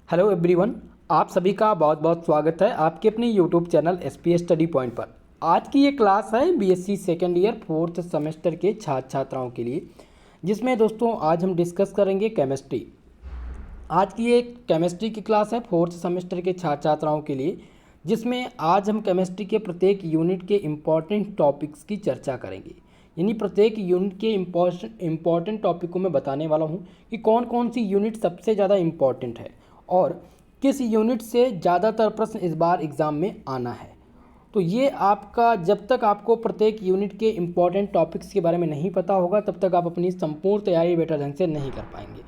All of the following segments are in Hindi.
हेलो एवरीवन, आप सभी का बहुत बहुत स्वागत है आपके अपने YouTube channel SPS study point पर। आज की ये क्लास है BSc second year fourth semester के छात्र छात्राओं के लिए, जिसमें दोस्तों आज हम डिस्कस करेंगे केमिस्ट्री। आज की एक केमिस्ट्री की क्लास है फोर्थ सेमेस्टर के छात्र छात्राओं के लिए, जिसमें आज हम केमिस्ट्री के प्रत्येक यूनिट के इम्पॉर्टेंट टॉपिक्स की चर्चा करेंगे। यानी प्रत्येक यूनिट के इम्पॉर्टेंट टॉपिक को मैं बताने वाला हूँ कि कौन कौन सी यूनिट सबसे ज़्यादा इम्पॉर्टेंट है और किस यूनिट से ज़्यादातर प्रश्न इस बार एग्ज़ाम में आना है। तो ये आपका, जब तक आपको प्रत्येक यूनिट के इम्पॉर्टेंट टॉपिक्स के बारे में नहीं पता होगा तब तक आप अपनी संपूर्ण तैयारी बेटर ढंग से नहीं कर पाएंगे।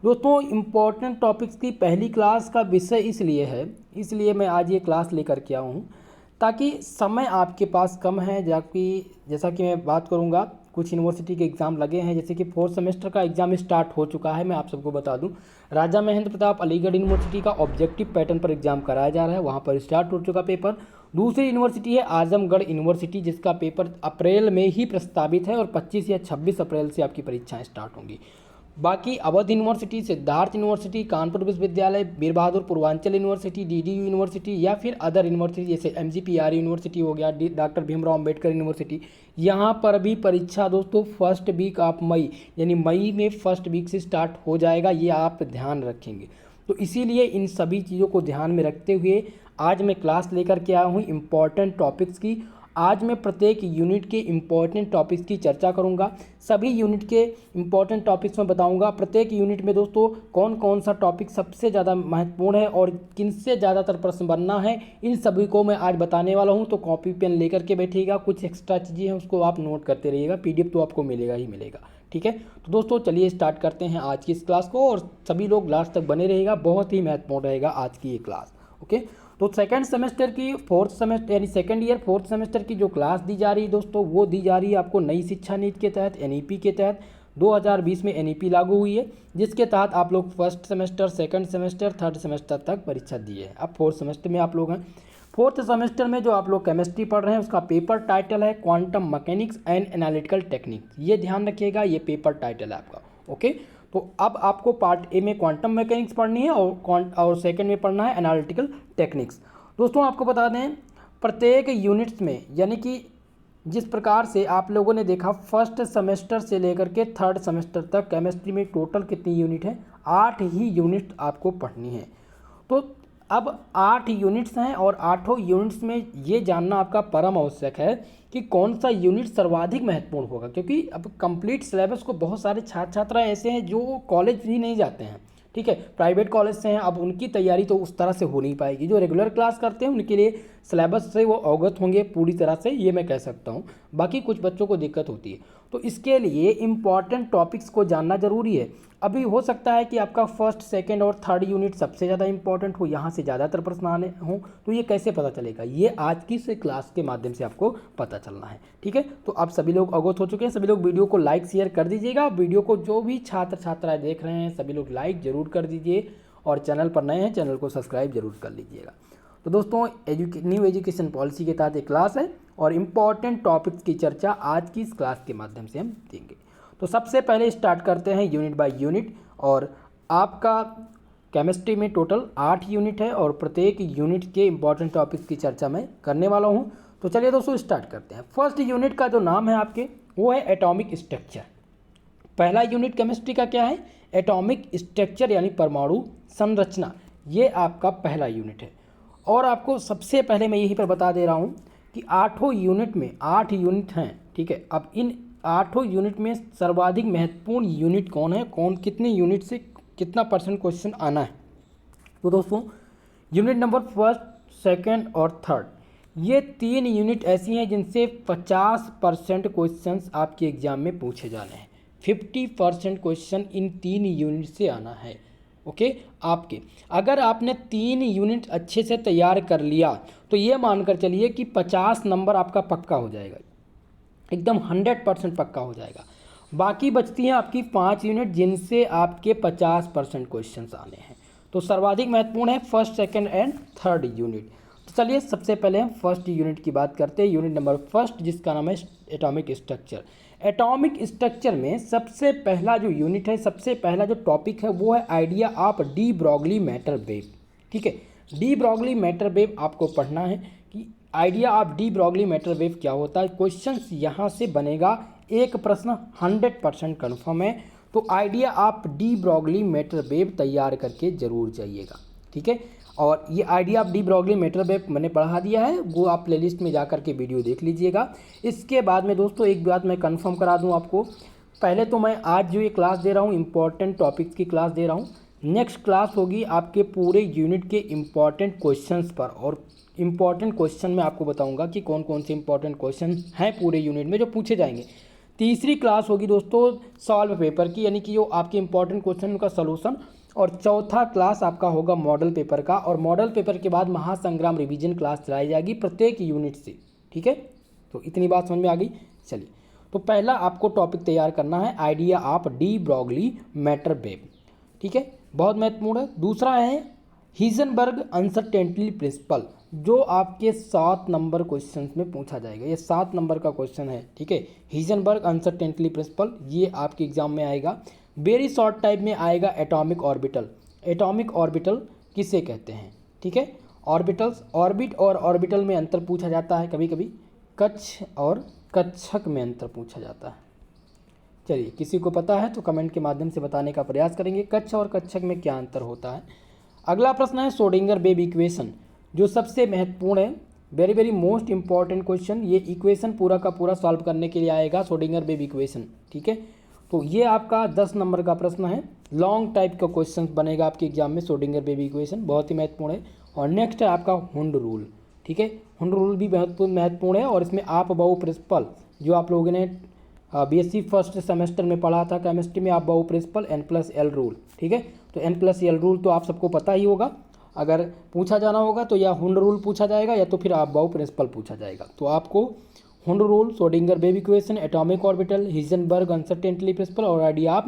दोस्तों, इम्पॉर्टेंट टॉपिक्स की पहली क्लास का विषय इसलिए मैं आज ये क्लास लेकर के आया हूँ ताकि समय आपके पास कम है। जैसा कि मैं बात करूँगा, कुछ यूनिवर्सिटी के एग्ज़ाम लगे हैं, जैसे कि फोर्थ सेमेस्टर का एग्ज़ाम स्टार्ट हो चुका है। मैं आप सबको बता दूं, राजा महेंद्र प्रताप अलीगढ़ यूनिवर्सिटी का ऑब्जेक्टिव पैटर्न पर एग्ज़ाम कराया जा रहा है, वहां पर स्टार्ट हो चुका पेपर। दूसरी यूनिवर्सिटी है आजमगढ़ यूनिवर्सिटी, जिसका पेपर अप्रैल में ही प्रस्तावित है और 25 या 26 अप्रैल से आपकी परीक्षाएँ स्टार्ट होंगी। बाकी अवध यूनिवर्सिटी, सिद्धार्थ यूनिवर्सिटी, कानपुर विश्वविद्यालय, वीर बहादुर पूर्वांचल यूनिवर्सिटी, डीडीयू यूनिवर्सिटी या फिर अदर यूनिवर्सिटी जैसे एमजीपीआर यूनिवर्सिटी हो गया, डॉक्टर भीमराव अंबेडकर यूनिवर्सिटी, यहाँ पर भी परीक्षा दोस्तों फर्स्ट वीक ऑफ मई यानी मई में फर्स्ट वीक से स्टार्ट हो जाएगा। ये आप ध्यान रखेंगे। तो इसीलिए इन सभी चीज़ों को ध्यान में रखते हुए आज मैं क्लास लेकर के आया हूँ इम्पॉर्टेंट टॉपिक्स की। आज मैं प्रत्येक यूनिट के इम्पॉर्टेंट टॉपिक्स की चर्चा करूंगा। सभी यूनिट के इम्पॉर्टेंट टॉपिक्स में बताऊंगा। प्रत्येक यूनिट में दोस्तों कौन कौन सा टॉपिक सबसे ज़्यादा महत्वपूर्ण है और किनसे ज़्यादातर प्रश्न बनना है, इन सभी को मैं आज बताने वाला हूं। तो कॉपी पेन लेकर के बैठिएगा, कुछ एक्स्ट्रा चीज़ें हैं उसको आप नोट करते रहिएगा। पीडीएफ तो आपको मिलेगा ही मिलेगा, ठीक है। तो दोस्तों चलिए स्टार्ट करते हैं आज की इस क्लास को और सभी लोग लास्ट तक बने रहिएगा, बहुत ही महत्वपूर्ण रहेगा आज की ये क्लास, ओके। तो सेकंड सेमेस्टर की फोर्थ सेमेस्टर यानी सेकंड ईयर फोर्थ सेमेस्टर की जो क्लास दी जा रही है दोस्तों, वो दी जा रही है आपको नई शिक्षा नीति के तहत, एनईपी के तहत। 2020 में एनईपी लागू हुई है, जिसके तहत आप लोग first semester, second semester, third semester तक परीक्षा दिए है। अब फोर्थ सेमेस्टर में आप लोग हैं। फोर्थ सेमेस्टर में जो आप लोग केमिस्ट्री पढ़ रहे हैं उसका पेपर टाइटल है quantum mechanics and analytical techniques. ये ध्यान रखिएगा, ये पेपर टाइटल है आपका, ओके। तो अब आपको पार्ट ए में क्वांटम मैकेनिक्स पढ़नी है और सेकंड में पढ़ना है एनालिटिकल टेक्निक्स। दोस्तों आपको बता दें, प्रत्येक यूनिट्स में यानी कि जिस प्रकार से आप लोगों ने देखा फर्स्ट सेमेस्टर से लेकर के थर्ड सेमेस्टर तक केमिस्ट्री में टोटल कितनी यूनिट है, 8 ही यूनिट आपको पढ़नी है। तो अब 8 यूनिट्स हैं और 8 यूनिट्स में ये जानना आपका परम आवश्यक है कि कौन सा यूनिट सर्वाधिक महत्वपूर्ण होगा, क्योंकि अब कंप्लीट सिलेबस को बहुत सारे छात्र छात्रा ऐसे हैं जो कॉलेज भी नहीं जाते हैं, ठीक है, प्राइवेट कॉलेज से हैं। अब उनकी तैयारी तो उस तरह से हो नहीं पाएगी। जो रेगुलर क्लास करते हैं उनके लिए सिलेबस से वो अवगत होंगे पूरी तरह से, ये मैं कह सकता हूँ। बाकी कुछ बच्चों को दिक्कत होती है, तो इसके लिए इम्पॉर्टेंट टॉपिक्स को जानना जरूरी है। अभी हो सकता है कि आपका फर्स्ट, सेकंड और थर्ड यूनिट सबसे ज़्यादा इंपॉर्टेंट हो, यहाँ से ज़्यादातर प्रश्न आने हों, तो ये कैसे पता चलेगा, ये आज की इस क्लास के माध्यम से आपको पता चलना है, ठीक है। तो आप सभी लोग अवगत हो चुके हैं, सभी लोग वीडियो को लाइक शेयर कर दीजिएगा। वीडियो को जो भी छात्र छात्राएं देख रहे हैं सभी लोग लाइक जरूर कर दीजिए और चैनल पर नए हैं चैनल को सब्सक्राइब जरूर कर लीजिएगा। तो दोस्तों न्यू एजुकेशन पॉलिसी के तहत एक क्लास है और इम्पॉर्टेंट टॉपिक्स की चर्चा आज की इस क्लास के माध्यम से हम देंगे। तो सबसे पहले स्टार्ट करते हैं यूनिट बाय यूनिट। और आपका केमिस्ट्री में टोटल 8 यूनिट है और प्रत्येक यूनिट के इम्पॉर्टेंट टॉपिक्स की चर्चा मैं करने वाला हूं। तो चलिए दोस्तों स्टार्ट करते हैं। फर्स्ट यूनिट का जो नाम है आपके वो है एटॉमिक स्ट्रक्चर। पहला यूनिट केमिस्ट्री का क्या है, एटॉमिक स्ट्रक्चर यानी परमाणु संरचना। ये आपका पहला यूनिट है और आपको सबसे पहले मैं यहीं पर बता दे रहा हूँ कि 8 यूनिट में 8 यूनिट हैं, ठीक है। अब इन 8 यूनिट में सर्वाधिक महत्वपूर्ण यूनिट कौन है, कौन कितने यूनिट से कितना परसेंट क्वेश्चन आना है। तो दोस्तों यूनिट नंबर फर्स्ट, सेकंड और थर्ड, ये 3 यूनिट ऐसी हैं जिनसे 50% क्वेश्चन आपके एग्जाम में पूछे जाने हैं। 50% क्वेश्चन इन 3 यूनिट से आना है, ओके। आपके अगर आपने 3 यूनिट अच्छे से तैयार कर लिया तो ये मानकर चलिए कि 50 नंबर आपका पक्का हो जाएगा, एकदम 100% पक्का हो जाएगा। बाकी बचती हैं आपकी 5 यूनिट जिनसे आपके 50% क्वेश्चंस आने हैं। तो सर्वाधिक महत्वपूर्ण है first, second and third unit. तो चलिए सबसे पहले हम फर्स्ट यूनिट की बात करते हैं। यूनिट नंबर फर्स्ट जिसका नाम है एटॉमिक स्ट्रक्चर। एटॉमिक स्ट्रक्चर में सबसे पहला जो यूनिट है, सबसे पहला जो टॉपिक है वो है idea of de Broglie matter wave. ठीक है, डी ब्रॉगली मैटर वेव आपको पढ़ना है कि idea of de Broglie matter wave क्या होता है। क्वेश्चन यहाँ से बनेगा, एक प्रश्न 100% कन्फर्म है। तो idea of de Broglie matter wave तैयार करके जरूर जाइएगा। ठीक है, और ये idea of de Broglie matter wave मैंने पढ़ा दिया है, वो आप प्लेलिस्ट में जा करके वीडियो देख लीजिएगा। इसके बाद में दोस्तों एक बात मैं कंफर्म करा दूं आपको, पहले तो मैं आज जो ये क्लास दे रहा हूँ इंपॉर्टेंट टॉपिक्स की क्लास दे रहा हूँ। नेक्स्ट क्लास होगी आपके पूरे यूनिट के इम्पॉर्टेंट क्वेश्चंस पर, और इम्पॉर्टेंट क्वेश्चन में आपको बताऊँगा कि कौन कौन से इंपॉर्टेंट क्वेश्चन हैं पूरे यूनिट में जो पूछे जाएंगे। तीसरी क्लास होगी दोस्तों सॉल्व पेपर की, यानी कि जो आपके इंपॉर्टेंट क्वेश्चन का सलूशन। और चौथा क्लास आपका होगा मॉडल पेपर का, और मॉडल पेपर के बाद महासंग्राम रिवीजन क्लास चलाई जाएगी प्रत्येक यूनिट से। ठीक है, तो इतनी बात समझ में आ गई। चलिए, तो पहला आपको टॉपिक तैयार करना है idea of de Broglie matter wave. ठीक है, बहुत महत्वपूर्ण है। दूसरा है हिजनबर्ग अनसर्टेनिटी प्रिंसिपल, जो आपके 7 नंबर क्वेश्चन में पूछा जाएगा। ये 7 नंबर का क्वेश्चन है। ठीक है, हिजनबर्ग अनसर्टेनिटी प्रिंसिपल, ये आपके एग्जाम में आएगा। वेरी शॉर्ट टाइप में आएगा एटॉमिक ऑर्बिटल। एटॉमिक ऑर्बिटल किसे कहते हैं? ठीक है, ऑर्बिटल्स, ऑर्बिट और ऑर्बिटल में अंतर पूछा जाता है कभी कभी। कक्ष और कक्षक में अंतर पूछा जाता है। चलिए, किसी को पता है तो कमेंट के माध्यम से बताने का प्रयास करेंगे कक्ष और कक्षक में क्या अंतर होता है। अगला प्रश्न है श्रोडिंगर वेव इक्वेशन, जो सबसे महत्वपूर्ण है। Very very most important question. ये इक्वेशन पूरा का पूरा सॉल्व करने के लिए आएगा, श्रोडिंगर वेव इक्वेशन। ठीक है, तो ये आपका 10 नंबर का प्रश्न है। लॉन्ग टाइप का क्वेश्चन बनेगा आपके एग्जाम में, श्रोडिंगर वेव इक्वेशन बहुत ही महत्वपूर्ण है। और नेक्स्ट है आपका हुंड रूल। ठीक है, हुंड रूल भी महत्वपूर्ण है, और इसमें आप बहु प्रिंसिपल, जो आप लोगों ने बीएससी फर्स्ट सेमेस्टर में पढ़ा था केमिस्ट्री में, आप बहु प्रिंसिपल N+L रूल। ठीक है, तो N+L रूल तो आप सबको पता ही होगा। अगर पूछा जाना होगा तो या हुंड रूल पूछा जाएगा या तो फिर आप बहु प्रिंसिपल पूछा जाएगा। तो आपको Hund rule, Schrodinger wave equation, atomic orbital, Heisenberg uncertainty principle और idea of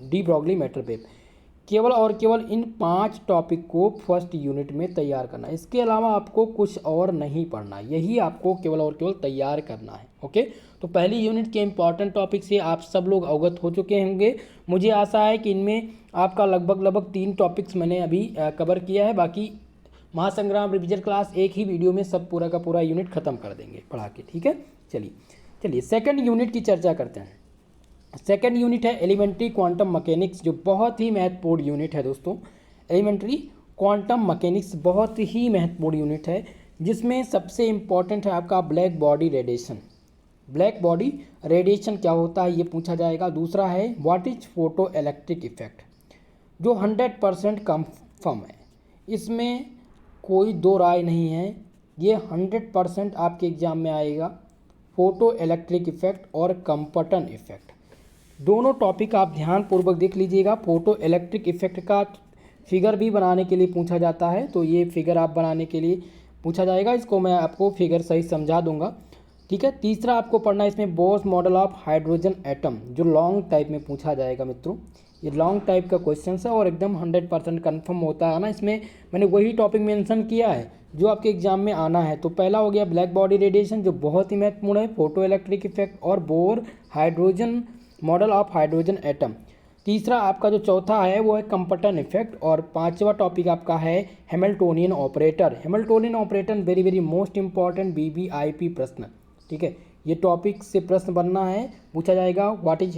de Broglie matter wave, केवल और केवल इन 5 टॉपिक को फर्स्ट यूनिट में तैयार करना है। इसके अलावा आपको कुछ और नहीं पढ़ना, यही आपको केवल और केवल तैयार करना है। ओके, तो पहली यूनिट के इंपॉर्टेंट टॉपिक से आप सब लोग अवगत हो चुके होंगे। मुझे आशा है कि इनमें आपका लगभग 3 टॉपिक्स मैंने अभी कवर किया है। बाकी महासंग्राम रिवीजन क्लास एक ही वीडियो में सब पूरा का पूरा यूनिट खत्म कर देंगे पढ़ा के। ठीक है, चलिए सेकंड यूनिट की चर्चा करते हैं। सेकंड यूनिट है एलिमेंट्री क्वांटम मैकेनिक्स, जो बहुत ही महत्वपूर्ण यूनिट है दोस्तों। एलिमेंट्री क्वांटम मैकेनिक्स बहुत ही महत्वपूर्ण यूनिट है, जिसमें सबसे इम्पॉर्टेंट है आपका black body radiation. Black body radiation क्या होता है ये पूछा जाएगा। दूसरा है what is photo electric effect, जो 100% कन्फर्म है, इसमें कोई दो राय नहीं है, ये 100% आपके एग्जाम में आएगा। फोटो इलेक्ट्रिक इफेक्ट और कंपटन इफेक्ट, दोनों टॉपिक आप ध्यानपूर्वक देख लीजिएगा। फोटो इलेक्ट्रिक इफेक्ट का फिगर भी बनाने के लिए पूछा जाता है, तो ये फिगर आप बनाने के लिए पूछा जाएगा। इसको मैं आपको फिगर सही समझा दूंगा। ठीक है, तीसरा आपको पढ़ना है इसमें Bose model of hydrogen atom, जो लॉन्ग टाइप में पूछा जाएगा मित्रों। ये लॉन्ग टाइप का क्वेश्चन है और एकदम 100% कन्फर्म होता है ना। इसमें मैंने वही टॉपिक मेंशन किया है जो आपके एग्जाम में आना है। तो पहला हो गया ब्लैक बॉडी रेडिएशन, जो बहुत ही महत्वपूर्ण है, फोटो इलेक्ट्रिक इफेक्ट और bore hydrogen model of hydrogen atom. तीसरा आपका जो चौथा है वो है कंपटन इफेक्ट, और 5वां टॉपिक आपका है Hamiltonian operator. Hamiltonian operator very very most important VVIP प्रश्न। ठीक है, ये टॉपिक से प्रश्न बनना है, पूछा जाएगा what is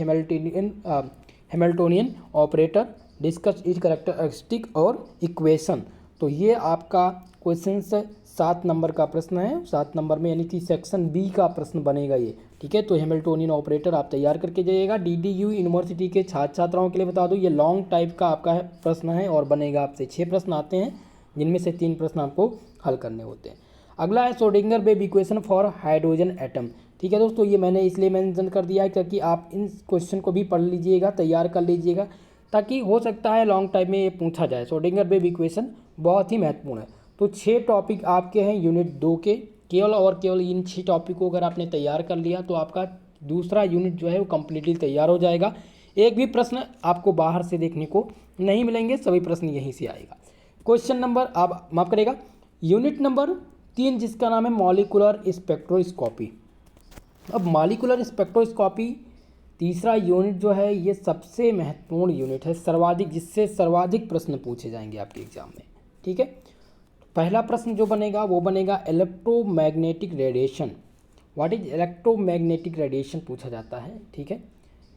Hamiltonian operator, discuss is characteristic और इक्वेशन। तो ये आपका क्वेश्चन 7 नंबर का प्रश्न है। 7 नंबर में यानी कि सेक्शन B का प्रश्न बनेगा ये। ठीक है, तो हैमिल्टोनियन ऑपरेटर आप तैयार करके जाइएगा। DDU यूनिवर्सिटी के छात्र छात्राओं के लिए बता दूं, ये लॉन्ग टाइप का आपका प्रश्न है और बनेगा आपसे 6 प्रश्न आते हैं, जिनमें से 3 प्रश्न आपको हल करने होते हैं। अगला है Schrodinger wave equation for hydrogen atom. ठीक है दोस्तों, ये मैंने इसलिए मेंशन कर दिया है क्योंकि आप इन क्वेश्चन को भी पढ़ लीजिएगा, तैयार कर लीजिएगा, ताकि हो सकता है लॉन्ग टाइम में ये पूछा जाए। श्रोडिंगर वेव इक्वेशन बहुत ही महत्वपूर्ण है। तो 6 टॉपिक आपके हैं यूनिट 2 के, केवल और केवल इन 6 टॉपिक को अगर आपने तैयार कर लिया तो आपका दूसरा यूनिट जो है वो कम्प्लीटली तैयार हो जाएगा। एक भी प्रश्न आपको बाहर से देखने को नहीं मिलेंगे, सभी प्रश्न यहीं से आएगा। क्वेश्चन नंबर, आप माफ करेगा, यूनिट नंबर 3, जिसका नाम है मॉलिकुलर स्पेक्ट्रोस्कोपी। अब मॉलिक्यूलर स्पेक्ट्रोस्कोपी तीसरा यूनिट जो है ये सबसे महत्वपूर्ण यूनिट है, सर्वाधिक, जिससे सर्वाधिक प्रश्न पूछे जाएंगे आपके एग्जाम में। ठीक है, पहला प्रश्न जो बनेगा वो बनेगा electromagnetic radiation. What is electromagnetic radiation पूछा जाता है। ठीक है,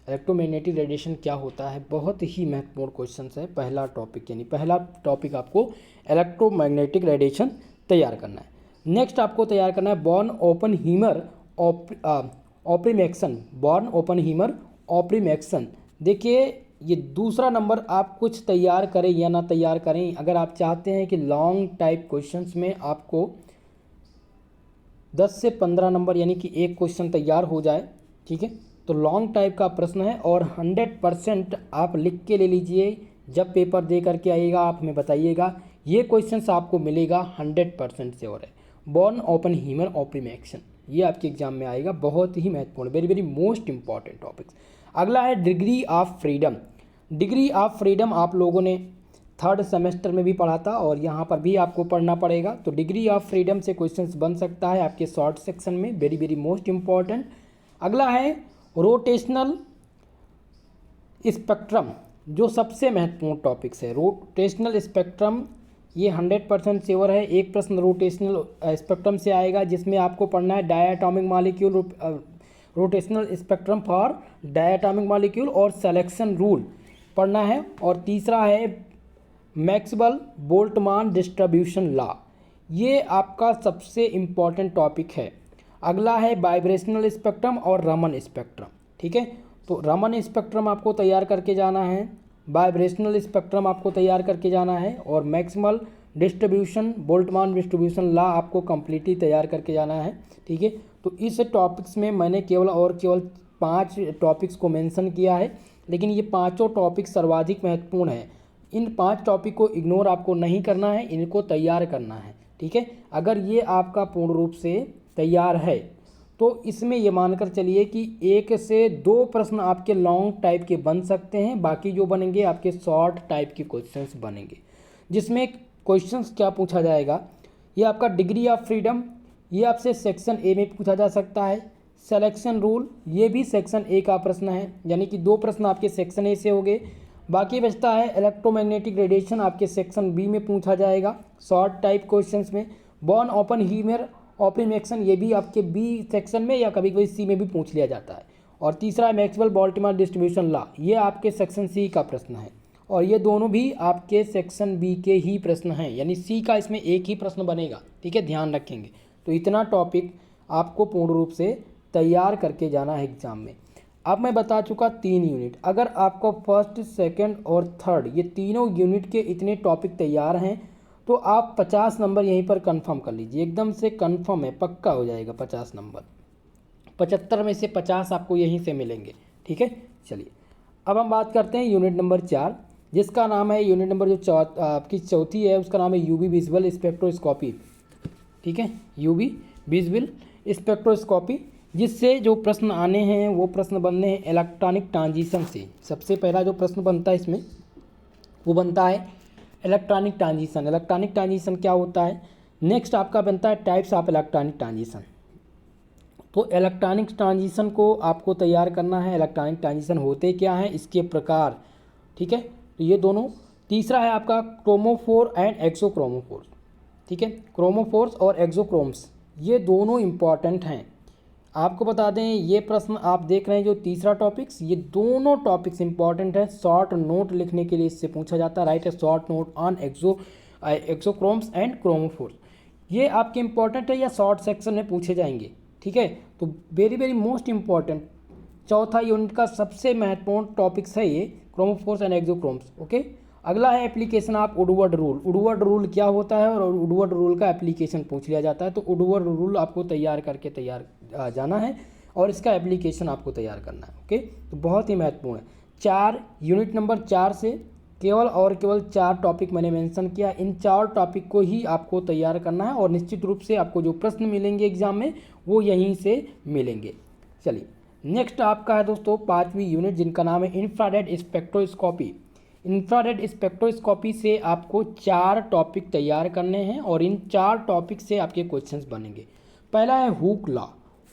इलेक्ट्रोमैग्नेटिक रेडिएशन क्या होता है, बहुत ही महत्वपूर्ण क्वेश्चन है। पहला टॉपिक यानी पहला टॉपिक आपको इलेक्ट्रोमैग्नेटिक रेडिएशन तैयार करना है। नेक्स्ट आपको तैयार करना है बॉर्न ओपनहीमर ऑप्रीमेक्सन, बॉर्न ओपनहीमर ऑप्रीमेक्सन। देखिए ये दूसरा नंबर, आप कुछ तैयार करें या ना तैयार करें, अगर आप चाहते हैं कि लॉन्ग टाइप क्वेश्चंस में आपको 10 से 15 नंबर यानी कि एक क्वेश्चन तैयार हो जाए, ठीक है, तो लॉन्ग टाइप का प्रश्न है और 100% आप लिख के ले लीजिए। जब पेपर दे करके आइएगा आप हमें बताइएगा, ये क्वेश्चंस आपको मिलेगा 100% श्योर है। बॉर्न ओपनहीमर ऑप्रीमेक्सन, ये आपके एग्जाम में आएगा, बहुत ही महत्वपूर्ण, very very most important topics. अगला है degree of freedom. Degree of freedom आप लोगों ने थर्ड सेमेस्टर में भी पढ़ा था और यहाँ पर भी आपको पढ़ना पड़ेगा। तो डिग्री ऑफ फ्रीडम से क्वेश्चंस बन सकता है आपके शॉर्ट सेक्शन में, वेरी वेरी मोस्ट इंपॉर्टेंट। अगला है रोटेशनल स्पेक्ट्रम, जो सबसे महत्वपूर्ण टॉपिक्स है। रोटेशनल स्पेक्ट्रम ये 100% श्योर है। एक प्रश्न रोटेशनल स्पेक्ट्रम से आएगा जिसमें आपको पढ़ना है diatomic molecule, rotational spectrum for diatomic molecule और सिलेक्शन रूल पढ़ना है। और तीसरा है मैक्सवेल बोल्ट्जमान डिस्ट्रीब्यूशन लॉ, ये आपका सबसे इम्पॉर्टेंट टॉपिक है। अगला है वाइब्रेशनल स्पेक्ट्रम और रमन स्पेक्ट्रम। ठीक है, तो रमन स्पेक्ट्रम आपको तैयार करके जाना है, वाइब्रेशनल स्पेक्ट्रम आपको तैयार करके जाना है और maximal distribution Boltzmann distribution law आपको कम्प्लीटली तैयार करके जाना है। ठीक है, तो इस टॉपिक्स में मैंने केवल 5 टॉपिक्स को मेंशन किया है, लेकिन ये पांचों टॉपिक सर्वाधिक महत्वपूर्ण है। इन 5 टॉपिक को इग्नोर आपको नहीं करना है, इनको तैयार करना है। ठीक है, अगर ये आपका पूर्ण रूप से तैयार है तो इसमें ये मानकर चलिए कि 1 से 2 प्रश्न आपके लॉन्ग टाइप के बन सकते हैं, बाकी जो बनेंगे आपके शॉर्ट टाइप के क्वेश्चंस बनेंगे। जिसमें क्वेश्चंस क्या पूछा जाएगा, ये आपका डिग्री ऑफ फ्रीडम, ये आपसे सेक्शन ए में पूछा जा सकता है। सिलेक्शन रूल, ये भी सेक्शन ए का प्रश्न है, यानी कि 2 प्रश्न आपके सेक्शन ए से हो गए। बाकी बचता है इलेक्ट्रोमैग्नेटिक रेडिएशन, आपके सेक्शन बी में पूछा जाएगा शॉर्ट टाइप क्वेश्चंस में। बॉर्न ओपनहीमर ऑप्रीमेक्सन, ये भी आपके बी सेक्शन में या कभी कभी सी में भी पूछ लिया जाता है। और तीसरा है मैक्सवेल बोल्ट्जमान डिस्ट्रीब्यूशन लॉ, ये आपके सेक्शन सी का प्रश्न है और ये दोनों भी आपके सेक्शन बी के ही प्रश्न हैं, यानी सी का इसमें एक ही प्रश्न बनेगा। ठीक है, ध्यान रखेंगे। तो इतना टॉपिक आपको पूर्ण रूप से तैयार करके जाना है एग्जाम में। अब मैं बता चुका 3 यूनिट, अगर आपको फर्स्ट, सेकेंड और थर्ड ये तीनों यूनिट के इतने टॉपिक तैयार हैं तो आप 50 नंबर यहीं पर कंफर्म कर लीजिए, एकदम से कंफर्म है, पक्का हो जाएगा 50 नंबर। 75 में से 50 आपको यहीं से मिलेंगे। ठीक है, चलिए अब हम बात करते हैं यूनिट नंबर 4, जिसका नाम है, यूनिट नंबर जो आपकी चौथी है उसका नाम है यूवी विजुअल स्पेक्ट्रोस्कोपी। ठीक है, यूवी विजुअल स्पेक्ट्रोस्कोपी, जिससे जो प्रश्न आने हैं वो प्रश्न बनने हैं इलेक्ट्रॉनिक ट्रांजिशन से। सबसे पहला जो प्रश्न बनता है इसमें वो बनता है इलेक्ट्रॉनिक ट्रांजिशन। इलेक्ट्रॉनिक ट्रांजिशन क्या होता है। नेक्स्ट आपका बनता है टाइप्स ऑफ इलेक्ट्रॉनिक ट्रांजिशन। तो इलेक्ट्रॉनिक ट्रांजिशन को आपको तैयार करना है, इलेक्ट्रॉनिक ट्रांजिशन होते क्या हैं, इसके प्रकार। ठीक है, तो ये दोनों। तीसरा है आपका क्रोमोफोर एंड एक्सोक्रोमोफोर्स। ठीक है, क्रोमोफोर्स और एक्सोक्रोम्स ये दोनों इंपॉर्टेंट हैं। आपको बता दें ये प्रश्न आप देख रहे हैं जो तीसरा टॉपिक्स, ये दोनों टॉपिक्स इंपॉर्टेंट है। शॉर्ट नोट लिखने के लिए इससे पूछा जाता है, write a short note on auxochromes and chromophores. ये आपके इंपॉर्टेंट है या शॉर्ट सेक्शन में पूछे जाएंगे। ठीक है, तो वेरी वेरी मोस्ट इंपॉर्टेंट चौथा यूनिट का सबसे महत्वपूर्ण टॉपिक्स है ये क्रोमोफोर्स एंड एक्सोक्रोम्स। ओके, अगला है application of Woodward rule. Woodward rule क्या होता है और वुडवर्ड रूल का एप्लीकेशन पूछ लिया जाता है। तो वुडवर्ड रूल आपको तैयार करके जाना है और इसका एप्लीकेशन आपको तैयार करना है। ओके, तो बहुत ही महत्वपूर्ण है। 4 यूनिट नंबर 4 से केवल 4 टॉपिक मैंने मेंशन किया, इन 4 टॉपिक को ही आपको तैयार करना है और निश्चित रूप से आपको जो प्रश्न मिलेंगे एग्जाम में वो यहीं से मिलेंगे। चलिए नेक्स्ट आपका है दोस्तों 5वीं यूनिट, जिनका नाम है इंफ्रारेड स्पेक्ट्रोस्कोपी। इंफ्रारेड स्पेक्ट्रोस्कोपी से आपको 4 टॉपिक तैयार करने हैं और इन 4 टॉपिक से आपके क्वेश्चंस बनेंगे। पहला है हुक लॉ।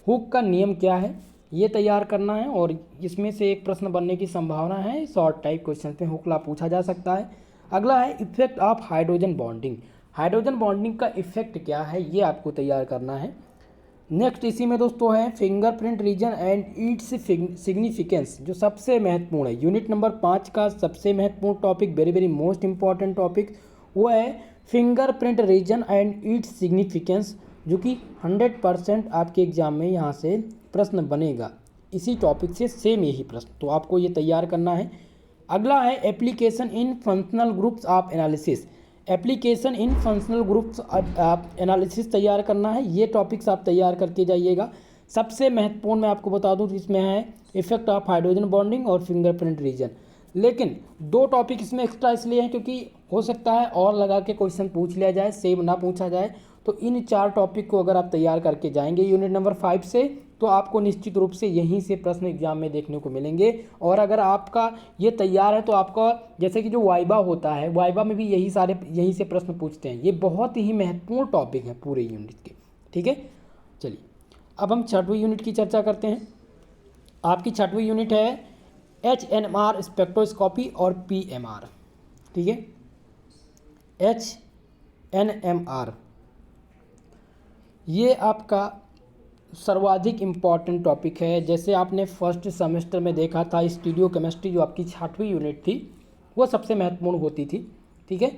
हुक का नियम क्या है ये तैयार करना है, और इसमें से एक प्रश्न बनने की संभावना है। शॉर्ट टाइप क्वेश्चन में हुक लॉ पूछा जा सकता है। अगला है effect of hydrogen bonding. Hydrogen bonding का इफेक्ट क्या है ये आपको तैयार करना है। नेक्स्ट इसी में दोस्तों है fingerprint region and its significance, जो सबसे महत्वपूर्ण है। यूनिट नंबर 5 का सबसे महत्वपूर्ण topic, very very most important topic, वो है fingerprint region and its significance, जो कि 100% आपके एग्जाम में यहाँ से प्रश्न बनेगा। इसी टॉपिक से सेम यही प्रश्न, तो आपको ये तैयार करना है। अगला है application in functional groups of analysis. Application in functional groups आप एनालिसिस तैयार करना है। ये टॉपिक्स आप तैयार करके जाइएगा। सबसे महत्वपूर्ण मैं आपको बता दूं इसमें है इफेक्ट ऑफ हाइड्रोजन बॉन्डिंग और फिंगरप्रिंट रीजन। लेकिन 2 टॉपिक इसमें एक्स्ट्रा इसलिए हैं क्योंकि हो सकता है और लगा के क्वेश्चन पूछ लिया जाए, सेम ना पूछा जाए। तो इन 4 टॉपिक को अगर आप तैयार करके जाएंगे यूनिट नंबर 5 से, तो आपको निश्चित रूप से यहीं से प्रश्न एग्जाम में देखने को मिलेंगे। और अगर आपका ये तैयार है तो आपका जैसे कि जो वाइबा होता है, वाइबा में भी यहीं से प्रश्न पूछते हैं। ये बहुत ही महत्वपूर्ण टॉपिक है पूरे यूनिट के, ठीक है। चलिए अब हम 6वीं यूनिट की चर्चा करते हैं। आपकी 6वीं यूनिट है HNMR स्पेक्ट्रोस्कोपी और PMR, ठीक है। HNMR ये आपका सर्वाधिक इम्पॉर्टेंट टॉपिक है। जैसे आपने फर्स्ट सेमेस्टर में देखा था स्टीरियो केमिस्ट्री, जो आपकी 6वीं यूनिट थी, वो सबसे महत्वपूर्ण होती थी, ठीक है।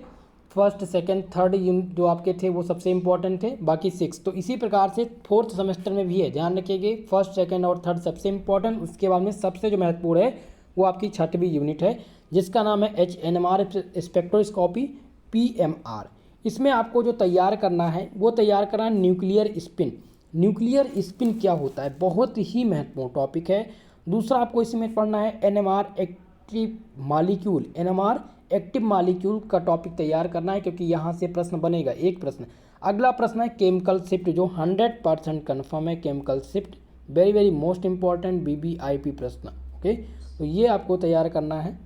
फर्स्ट सेकंड थर्ड यूनिट जो आपके थे वो सबसे इंपॉर्टेंट थे, बाकी 6। तो इसी प्रकार से 4th सेमेस्टर में भी है, ध्यान रखिएगा। फर्स्ट सेकंड और थर्ड सबसे इंपॉर्टेंट, उसके बाद में सबसे जो महत्वपूर्ण है वो आपकी 6वीं यूनिट है, जिसका नाम है HNMR स्पेक्ट्रोस्कोपी PMR। इसमें आपको जो तैयार करना है वो तैयार करना है न्यूक्लियर स्पिन। न्यूक्लियर स्पिन क्या होता है, बहुत ही महत्वपूर्ण टॉपिक है। दूसरा आपको इसमें पढ़ना है NMR active molecule. NMR active molecule का टॉपिक तैयार करना है, क्योंकि यहाँ से प्रश्न बनेगा एक प्रश्न। अगला प्रश्न है केमिकल शिफ्ट, जो 100% कन्फर्म है। Chemical shift very very most important BBIP प्रश्न, ओके। तो ये आपको तैयार करना है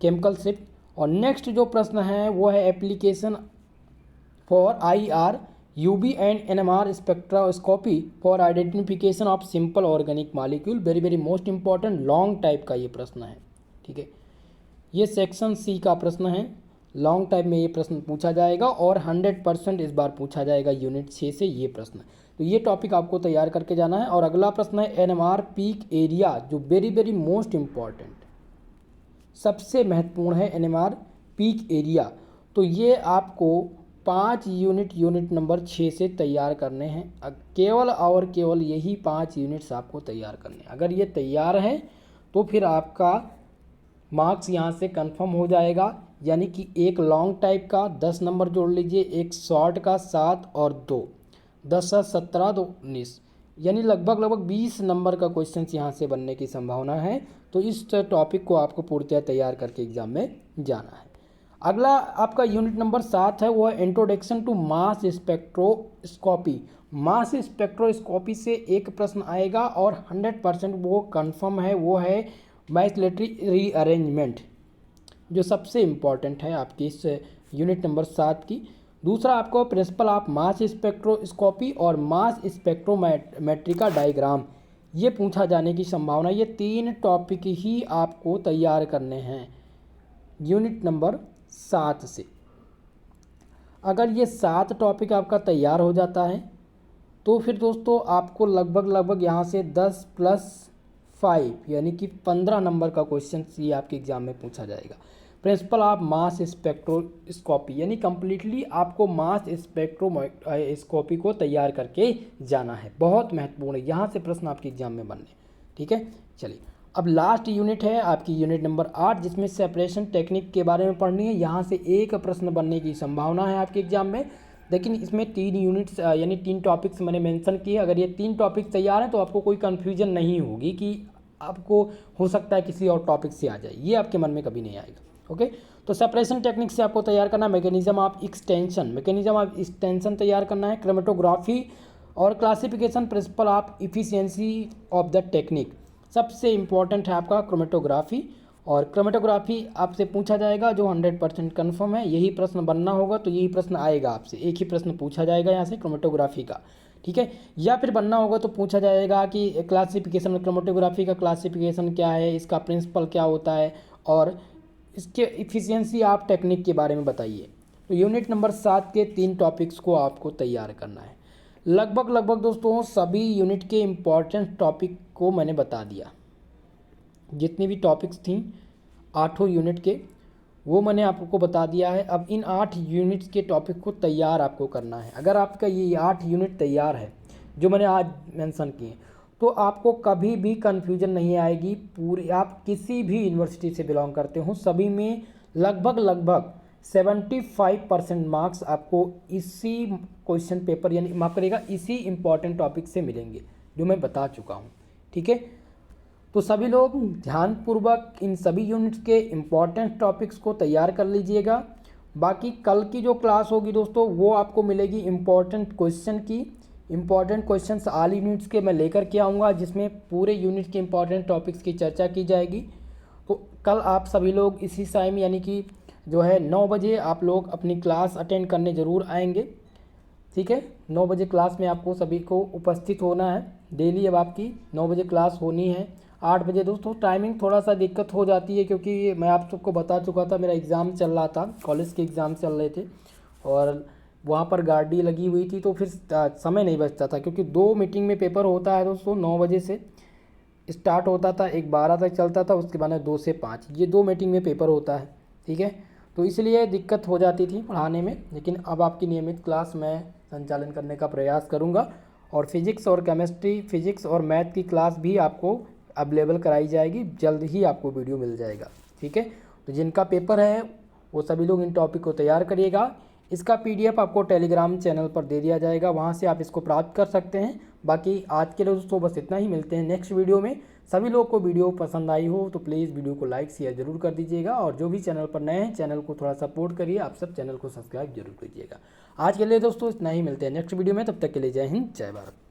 केमिकल शिफ्ट। और नेक्स्ट जो प्रश्न है वो है application for IR UV and NMR spectroscopy for identification of simple organic molecule. Very very most important long type का ये प्रश्न है, ठीक है। ये सेक्शन C का प्रश्न है, लॉन्ग टाइप में ये प्रश्न पूछा जाएगा और 100% इस बार पूछा जाएगा यूनिट 6 से ये प्रश्न। तो ये टॉपिक आपको तैयार करके जाना है। और अगला प्रश्न है NMR पीक एरिया, जो वेरी वेरी मोस्ट इंपॉर्टेंट सबसे महत्वपूर्ण है NMR पीक एरिया। तो ये आपको 5 यूनिट नंबर 6 से तैयार करने हैं। केवल और केवल यही 5 यूनिट्स आपको तैयार करने हैं। अगर ये तैयार है तो फिर आपका मार्क्स यहाँ से कंफर्म हो जाएगा। यानी कि एक लॉन्ग टाइप का 10 नंबर जोड़ लीजिए, एक शॉर्ट का 7 और 2, 10 7 17 2 19, यानी लगभग 20 नंबर का क्वेश्चन यहाँ से बनने की संभावना है। तो इस टॉपिक को आपको पूर्णतः तैयार करके एग्जाम में जाना है। अगला आपका यूनिट नंबर 7 है, वो है introduction to mass spectroscopy. Mass spectroscopy से एक प्रश्न आएगा और 100% वो कंफर्म है, वो है मैसलेटरी रीअरेंजमेंट, जो सबसे इम्पॉर्टेंट है आपकी इस यूनिट नंबर 7 की। दूसरा आपको प्रिंसिपल ऑफ मास स्पेक्ट्रोस्कोपी और मास स्पेक्ट्रोमेट्री का डायग्राम, ये पूछा जाने की संभावना। ये 3 टॉपिक ही आपको तैयार करने हैं यूनिट नंबर 7 से। अगर ये 7 टॉपिक आपका तैयार हो जाता है तो फिर दोस्तों आपको लगभग यहाँ से 10 + 5 यानी कि 15 नंबर का क्वेश्चन ये आपके एग्जाम में पूछा जाएगा। प्रिंसिपल ऑफ मास स्पेक्ट्रोस्कोपी, यानी कंप्लीटली आपको मास स्पेक्ट्रोस्कोपी को तैयार करके जाना है। बहुत महत्वपूर्ण है, यहाँ से प्रश्न आपके एग्जाम में बनने, ठीक है। चलिए अब लास्ट यूनिट है आपकी यूनिट नंबर 8, जिसमें सेपरेशन टेक्निक के बारे में पढ़नी है। यहाँ से एक प्रश्न बनने की संभावना है आपके एग्जाम में। लेकिन इसमें 3 यूनिट्स यानी 3 टॉपिक्स मैंने मेंशन किए। अगर ये 3 टॉपिक तैयार हैं तो आपको कोई कन्फ्यूजन नहीं होगी कि आपको हो सकता है किसी और टॉपिक से आ जाए, ये आपके मन में कभी नहीं आएगा, ओके। तो सेपरेशन टेक्निक से आपको तैयार करना है मैकेनिज्म ऑफ एक्सटेंशन तैयार करना है, क्रोमेटोग्राफी और classification, principle of efficiency of the technique. सबसे इंपॉर्टेंट है आपका क्रोमेटोग्राफी, और क्रोमेटोग्राफी आपसे पूछा जाएगा जो 100% कन्फर्म है। यही प्रश्न बनना होगा, तो यही प्रश्न आएगा आपसे, एक ही प्रश्न पूछा जाएगा यहाँ से क्रोमेटोग्राफी का, ठीक है। या फिर बनना होगा तो पूछा जाएगा कि क्लासिफिकेशन, क्रोमेटोग्राफी का क्लासिफिकेशन क्या है, इसका प्रिंसिपल क्या होता है और इसके इफ़िशियंसी आप टेक्निक के बारे में बताइए। तो यूनिट नंबर 7 के 3 टॉपिक्स को आपको तैयार करना है। लगभग दोस्तों सभी यूनिट के इम्पॉर्टेंट टॉपिक को मैंने बता दिया। जितनी भी टॉपिक्स थी 8 यूनिट के वो मैंने आपको बता दिया है। अब इन 8 यूनिट्स के टॉपिक को तैयार आपको करना है। अगर आपका ये 8 यूनिट तैयार है जो मैंने आज मेंशन किए, तो आपको कभी भी कन्फ्यूजन नहीं आएगी। पूरी आप किसी भी यूनिवर्सिटी से बिलोंग करते हो, सभी में लगभग 75% मार्क्स आपको इसी क्वेश्चन पेपर यानी माफ करिएगा इसी इम्पॉर्टेंट टॉपिक से मिलेंगे जो मैं बता चुका हूँ। ठीक है, तो सभी लोग ध्यानपूर्वक इन सभी यूनिट्स के इम्पॉर्टेंट टॉपिक्स को तैयार कर लीजिएगा। बाकी कल की जो क्लास होगी दोस्तों वो आपको मिलेगी इम्पॉर्टेंट क्वेश्चन की। इम्पॉर्टेंट क्वेश्चंस ऑल यूनिट्स के मैं लेकर के आऊँगा, जिसमें पूरे यूनिट के इम्पॉर्टेंट टॉपिक्स की चर्चा की जाएगी। तो कल आप सभी लोग इसी टाइम यानी कि जो है 9 बजे आप लोग अपनी क्लास अटेंड करने ज़रूर आएंगे। ठीक है, 9 बजे क्लास में आपको सभी को उपस्थित होना है। डेली अब आपकी 9 बजे क्लास होनी है। 8 बजे दोस्तों टाइमिंग थोड़ा सा दिक्कत हो जाती है, क्योंकि मैं आप सबको बता चुका था मेरा एग्ज़ाम चल रहा था, कॉलेज के एग्ज़ाम चल रहे थे और वहाँ पर गाड़ी लगी हुई थी, तो फिर समय नहीं बचता था। क्योंकि 2 मीटिंग में पेपर होता है दोस्तों, 9 बजे से स्टार्ट होता था, 12 तक चलता था, उसके बाद 2 से 5 ये 2 मीटिंग में पेपर होता है। ठीक है, तो इसलिए दिक्कत हो जाती थी पढ़ाने में। लेकिन अब आपकी नियमित क्लास मैं संचालन करने का प्रयास करूँगा और फिजिक्स और केमिस्ट्री, फिजिक्स और मैथ की क्लास भी आपको अवेलेबल कराई जाएगी। जल्द ही आपको वीडियो मिल जाएगा। ठीक है, तो जिनका पेपर है वो सभी लोग इन टॉपिक को तैयार करिएगा। इसका PDF आपको टेलीग्राम चैनल पर दे दिया जाएगा, वहाँ से आप इसको प्राप्त कर सकते हैं। बाकी आज के लिए दोस्तों बस इतना ही, मिलते हैं नेक्स्ट वीडियो में। सभी लोग को वीडियो पसंद आई हो तो प्लीज़ वीडियो को लाइक शेयर जरूर कर दीजिएगा और जो भी चैनल पर नए हैं चैनल को थोड़ा सपोर्ट करिए। आप सब चैनल को सब्सक्राइब जरूर कीजिएगा। आज के लिए दोस्तों इतना ही, मिलते हैं नेक्स्ट वीडियो में। तब तक के लिए जय हिंद, जय भारत।